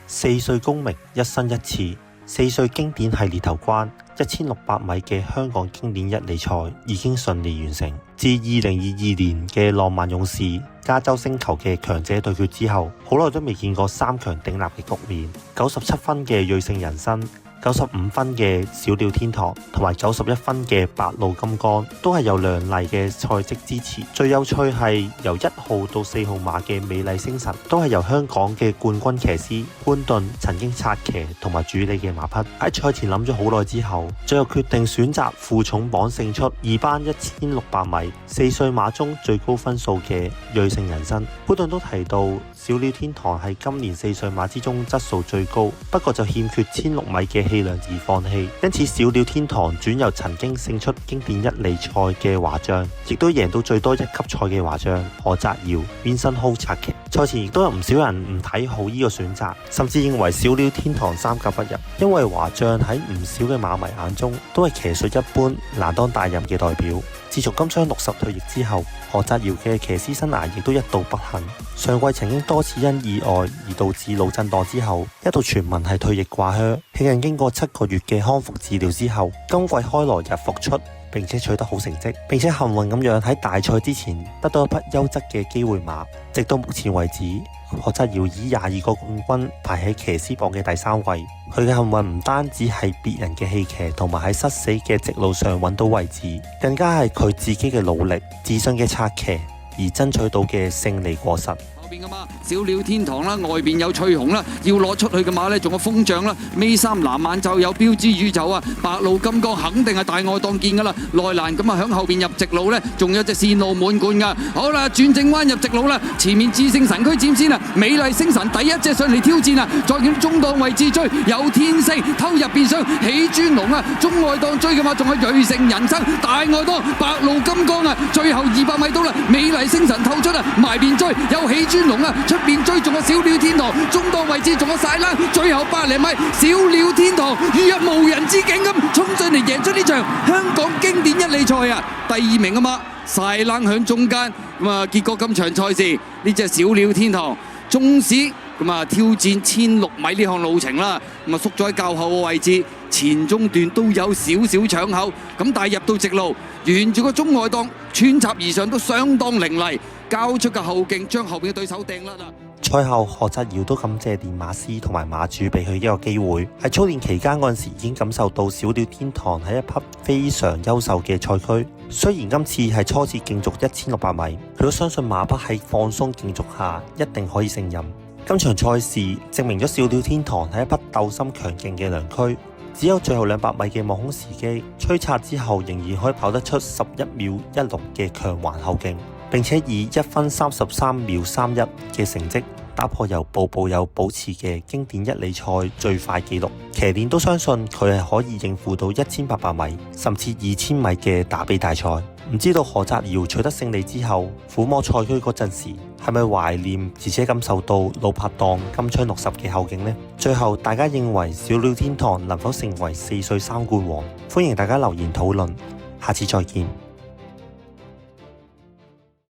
四歲功名一生一次，四歲經典系列頭關1600米嘅香港經典一哩賽已經順利完成。自2022年嘅浪漫勇士、加州星球嘅強者對決之後，好耐都未見過三強鼎立嘅局面。97分嘅瑞盛人生、95分嘅小鳥天堂同埋91分嘅白鹿金剛都係有亮麗嘅賽績支持。最有趣係由1號到4號馬嘅美麗星辰都係由香港嘅冠軍騎師潘頓曾經策騎同埋主理嘅馬匹。喺賽前諗咗好耐之後，最後決定選擇負重磅勝出二班1600米4歲馬中最高分數嘅瑞盛人生。潘頓都提到小鳥天堂係今年4歲馬之中質素最高，不過就欠缺1600米嘅氣量而放棄，因此小鳥天堂轉由曾經勝出經典一哩賽嘅華將，亦都贏到最多一級賽嘅華將何澤堯 Vincent Ho 策騎。賽前亦都有唔少人唔睇好呢個選擇，甚至認為小鳥天堂三甲不入，因為華將喺唔少嘅馬迷眼中都係騎術一般難當大任嘅代表。自從金槍60退役之後，何澤堯嘅騎師生涯亦都一度不幸。上季曾經多次因意外而導致腦震盪之後，一度傳聞係退役掛靴。慶幸經過7個月嘅康復治療之後，今季開鑼日復出，並且取得好成績，並且幸運咁樣喺大賽之前得到一匹優質嘅機會馬。直到目前為止，何澤堯以22個冠軍排喺騎師榜嘅第3位。佢嘅幸運唔單止係別人嘅棄騎同埋喺失死嘅直路上揾到位置，更加係佢自己嘅努力、自信嘅策騎而爭取到嘅勝利果實。邊嘅馬小鳥天堂啦，外邊有翠紅啦，要攞出去嘅馬呢，仲有風象啦，尾三藍眼罩有標誌宇宙啊，白鹿金剛肯定係大外檔見噶啦，內欄咁啊響後邊入直路呢，仲有隻線路滿貫噶。好啦，轉正彎入直路啦，前面智勝神區佔先啊，美麗星辰第一隻上嚟挑戰啊，再見中檔位置追有天星偷入邊上起專龍啊，中外檔追嘅馬仲有瑞盛人生大外檔白鹿金剛啊，最後200米到啦，美麗星辰透出啊，埋邊追有起專龍啊，出邊追仲有小鳥天堂，中檔位置仲有晒啦，最後100零米小鳥天堂如入無人之境咁衝上嚟贏出呢場香港經典一哩賽啊！第2名啊嘛，晒冷響中間咁啊，結果今場賽事呢隻小鳥天堂縱使咁啊挑戰1600米呢項路程啦，咁啊縮咗喺較後嘅位置，前中段都有少少搶口，咁但係入到直路，沿住個中外檔穿插而上都相當凌厲，交出嘅後勁將後邊嘅對手掟甩啦。賽後何澤堯都感謝練馬師同埋馬主俾佢一個機會，喺操練期間嗰陣時已經感受到小鳥天堂係一匹非常優秀嘅賽駒。雖然今次係初次競逐1600米，佢都相信馬匹喺放鬆競逐下一定可以勝任。今場賽事證明咗小鳥天堂係一匹鬥心強勁嘅良駒，只有最後200米嘅望空時機，催策之後仍然可以跑得出11秒16嘅強橫後勁，並且以1分33秒31嘅成績打破由步步有保持嘅經典一哩賽最快紀錄。騎練都相信佢係可以應付到1800米甚至2000米嘅打比大賽。唔知道何澤堯取得勝利之後，撫摸賽駒嗰陣時係咪懷念而且感受到老拍檔金槍60嘅後勁呢？最後大家認為小鳥天堂能否成為4歲3冠王？歡迎大家留言討論，下次再見。